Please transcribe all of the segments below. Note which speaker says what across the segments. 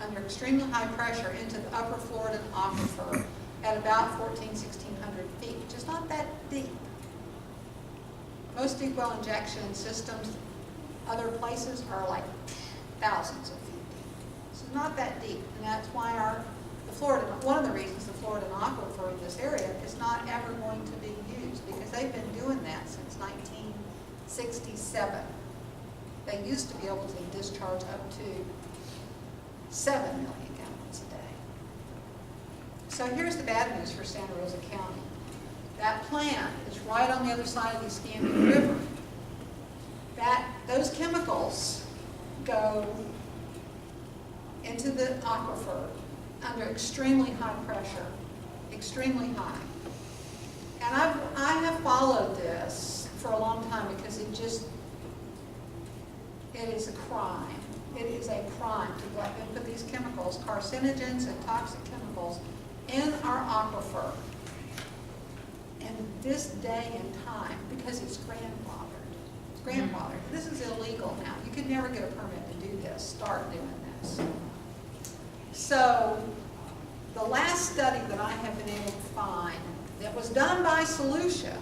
Speaker 1: under extremely high pressure into the upper Florida aquifer at about 1,1600 feet, which is not that deep. Most deep well injection systems, other places are like thousands of feet deep. So not that deep, and that's why one of the reasons the Florida aquifer in this area is not ever going to be used, because they've been doing that since 1967. They used to be able to discharge up to 7 million gallons a day. So here's the bad news for Santa Rosa County. That plant is right on the other side of the Scaminaci River. Those chemicals go into the aquifer under extremely high pressure, extremely high. And I have followed this for a long time because it is a crime. It is a crime to put these chemicals, carcinogens and toxic chemicals, in our aquifer in this day and time because it's grandfathered. It's grandfathered. This is illegal now. You could never get a permit to do this, start doing this. So the last study that I have been able to find that was done by Solutia,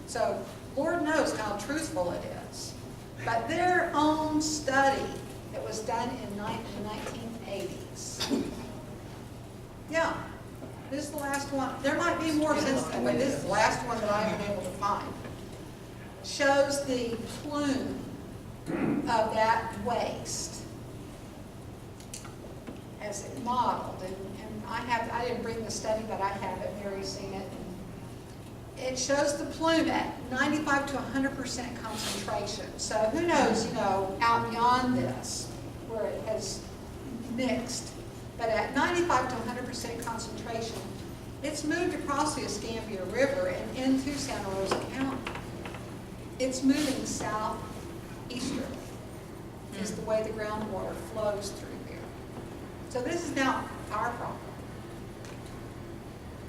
Speaker 1: so Lord knows how truthful it is, but their own study that was done in the 1980s. Yeah, this is the last one. There might be more since then, but this is the last one that I've been able to find. Shows the plume of that waste as it modeled. And I didn't bring the study, but I have it. Mary's seen it. And it shows the plume at 95 to 100% concentration. So who knows, out beyond this, where it has mixed. But at 95 to 100% concentration, it's moved across the Escambia River and into Santa Rosa County. It's moving southeasterly, is the way the groundwater flows through there. So this is now our problem.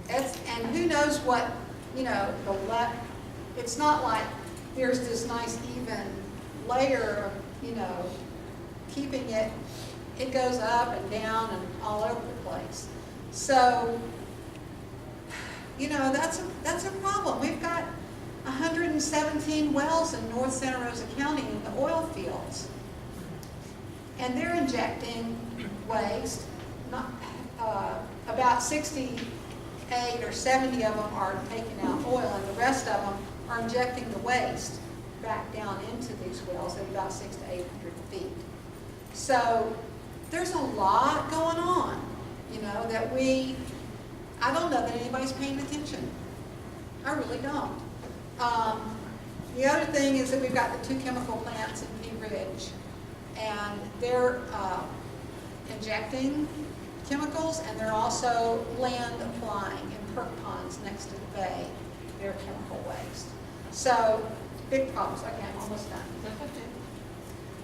Speaker 1: And who knows what, it's not like there's this nice even layer of, keeping it. It goes up and down and all over the place. So, that's a problem. We've got 117 wells in North Santa Rosa County in the oil fields. And they're injecting waste. About 68 or 70 of them are taking out oil, and the rest of them are injecting the waste back down into these wells at about 600 to 800 feet. So there's a lot going on, that I don't know that anybody's paying attention. I really don't. The other thing is that we've got the 2 chemical plants in Pea Ridge, and they're injecting chemicals, and they're also land applying in perk ponds next to the bay, their chemical waste. So, big problems. Okay, I'm almost done.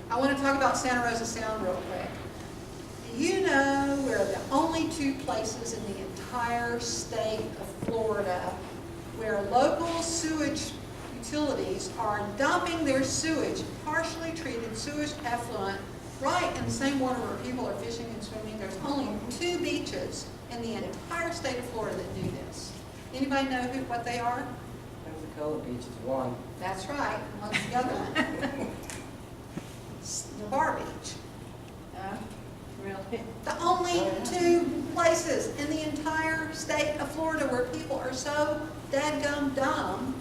Speaker 1: I want to talk about Santa Rosa Sound real quick. You know we're the only 2 places in the entire state of Florida where local sewage utilities are dumping their sewage, partially treated sewage effluent, right in the same water where people are fishing and swimming. There's only 2 beaches in the entire state of Florida that do this. Anybody know what they are?
Speaker 2: Pensacola Beach is one.
Speaker 1: That's right. What's the other one? The Bar Beach.
Speaker 3: Really?
Speaker 1: The only 2 places in the entire state of Florida where people are so dadgum dumb,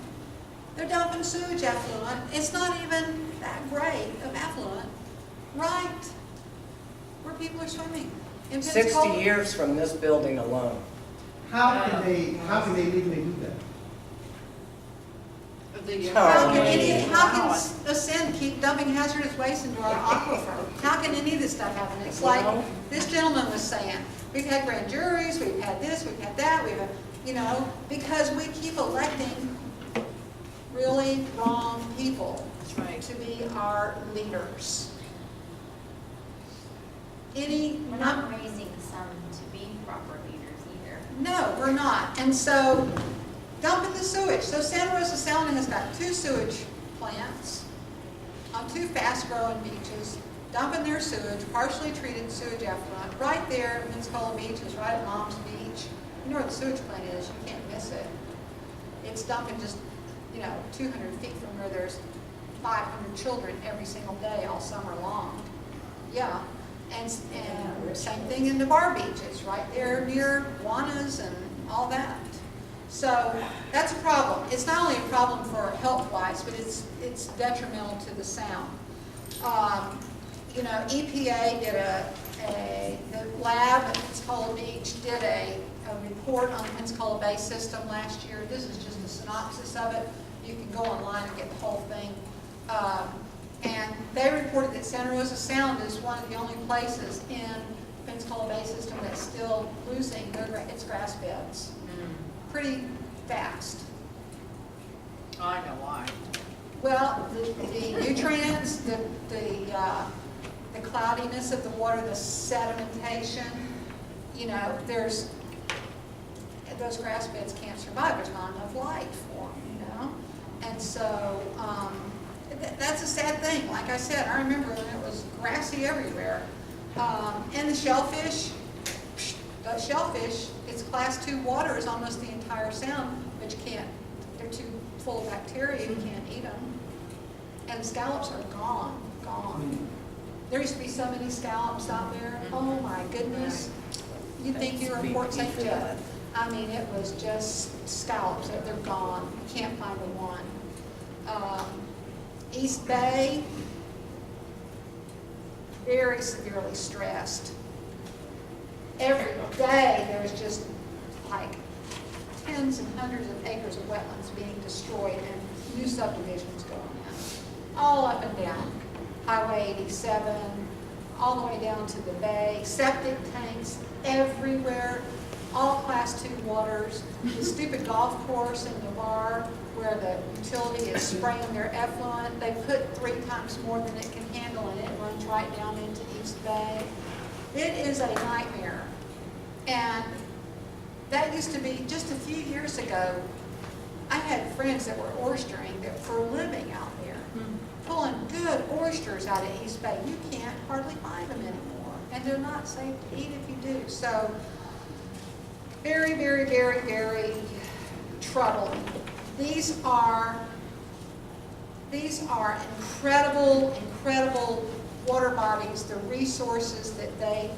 Speaker 1: they're dumping sewage effluent. It's not even that great of effluent, right where people are swimming. In
Speaker 2: 60 years from this building alone.
Speaker 4: How can they legally do that?
Speaker 1: How can Ascend keep dumping hazardous waste into our aquifer? How can any of this stuff happen? It's like this gentleman was saying, we've had grand juries, we've had this, we've had that, we've had, because we keep electing really wrong people to be our leaders.
Speaker 5: We're not raising some to be proper leaders either.
Speaker 1: No, we're not. And so, dumping the sewage. So Santa Rosa Sound has got 2 sewage plants on 2 fast-growing beaches dumping their sewage, partially treated sewage effluent, right there. Pensacola Beach is right at Mom's Beach. You know where the sewage plant is, you can't miss it. It's dumping just, 200 feet from where there's 500 children every single day all summer long. Yeah, and same thing in the bar beaches, right there near Juana's and all that. So that's a problem. It's not only a problem for health-wise, but it's detrimental to the sound. EPA did the lab at Pensacola Beach did a report on the Pensacola Bay system last year. This is just a synopsis of it. You can go online and get the whole thing. And they reported that Santa Rosa Sound is one of the only places in the Pensacola Bay system that's still losing its grass beds. Pretty fast.
Speaker 3: I know why.
Speaker 1: Well, the nutrients, the cloudiness of the water, the sedimentation, there's those grass beds can't survive. There's not enough light for them, And so that's a sad thing. Like I said, I remember when it was grassy everywhere. And the shellfish, it's class 2 water is almost the entire sound, but you can't, they're too full of bacteria, you can't eat them. And the scallops are gone. There used to be so many scallops out there. Oh my goodness. You'd think you were in Port St. Joe. I mean, it was just scallops. They're gone. You can't find a one. East Bay, very severely stressed. Every day there's just like tens and hundreds of acres of wetlands being destroyed and new subdivisions going in. All up and down. Highway 87, all the way down to the bay. Septic tanks everywhere. All class 2 waters. The stupid golf course in Navarre where the utility is spraying their effluent. They put 3 times more than it can handle and it runs right down into East Bay. It is a nightmare. And that used to be just a few years ago. I had friends that were oystering that for a living out there, pulling good oysters out of East Bay. You can't hardly find them anymore. And they're not safe to eat if you do. So very, very, very, very troubling. These are incredible, incredible water bodies, the resources that they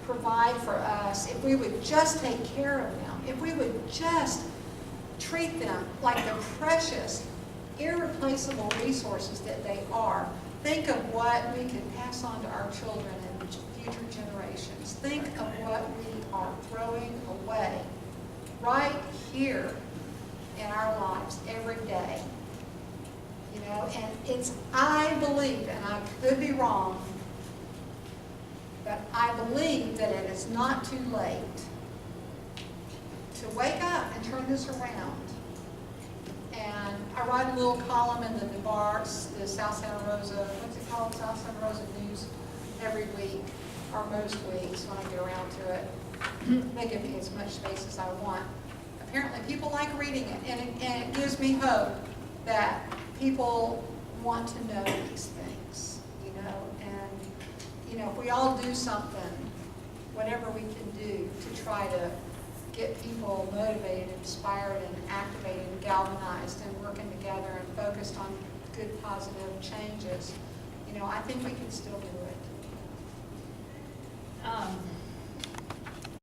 Speaker 1: provide for us. If we would just take care of them, if we would just treat them like the precious, irreplaceable resources that they are, think of what we can pass on to our children and future generations. Think of what we are throwing away right here in our lives every day. And I believe, and I could be wrong, but I believe that it is not too late to wake up and turn this around. And I write a little column in the Navarre, the South Santa Rosa, what's it called, South Santa Rosa News, every week, or most weeks when I get around to it. They give me as much space as I want. Apparently people like reading it, and it gives me hope that people want to know these things, and if we all do something, whatever we can do to try to get people motivated, inspired, and activated, and galvanized, and working together and focused on good, positive changes, I think we can still do it.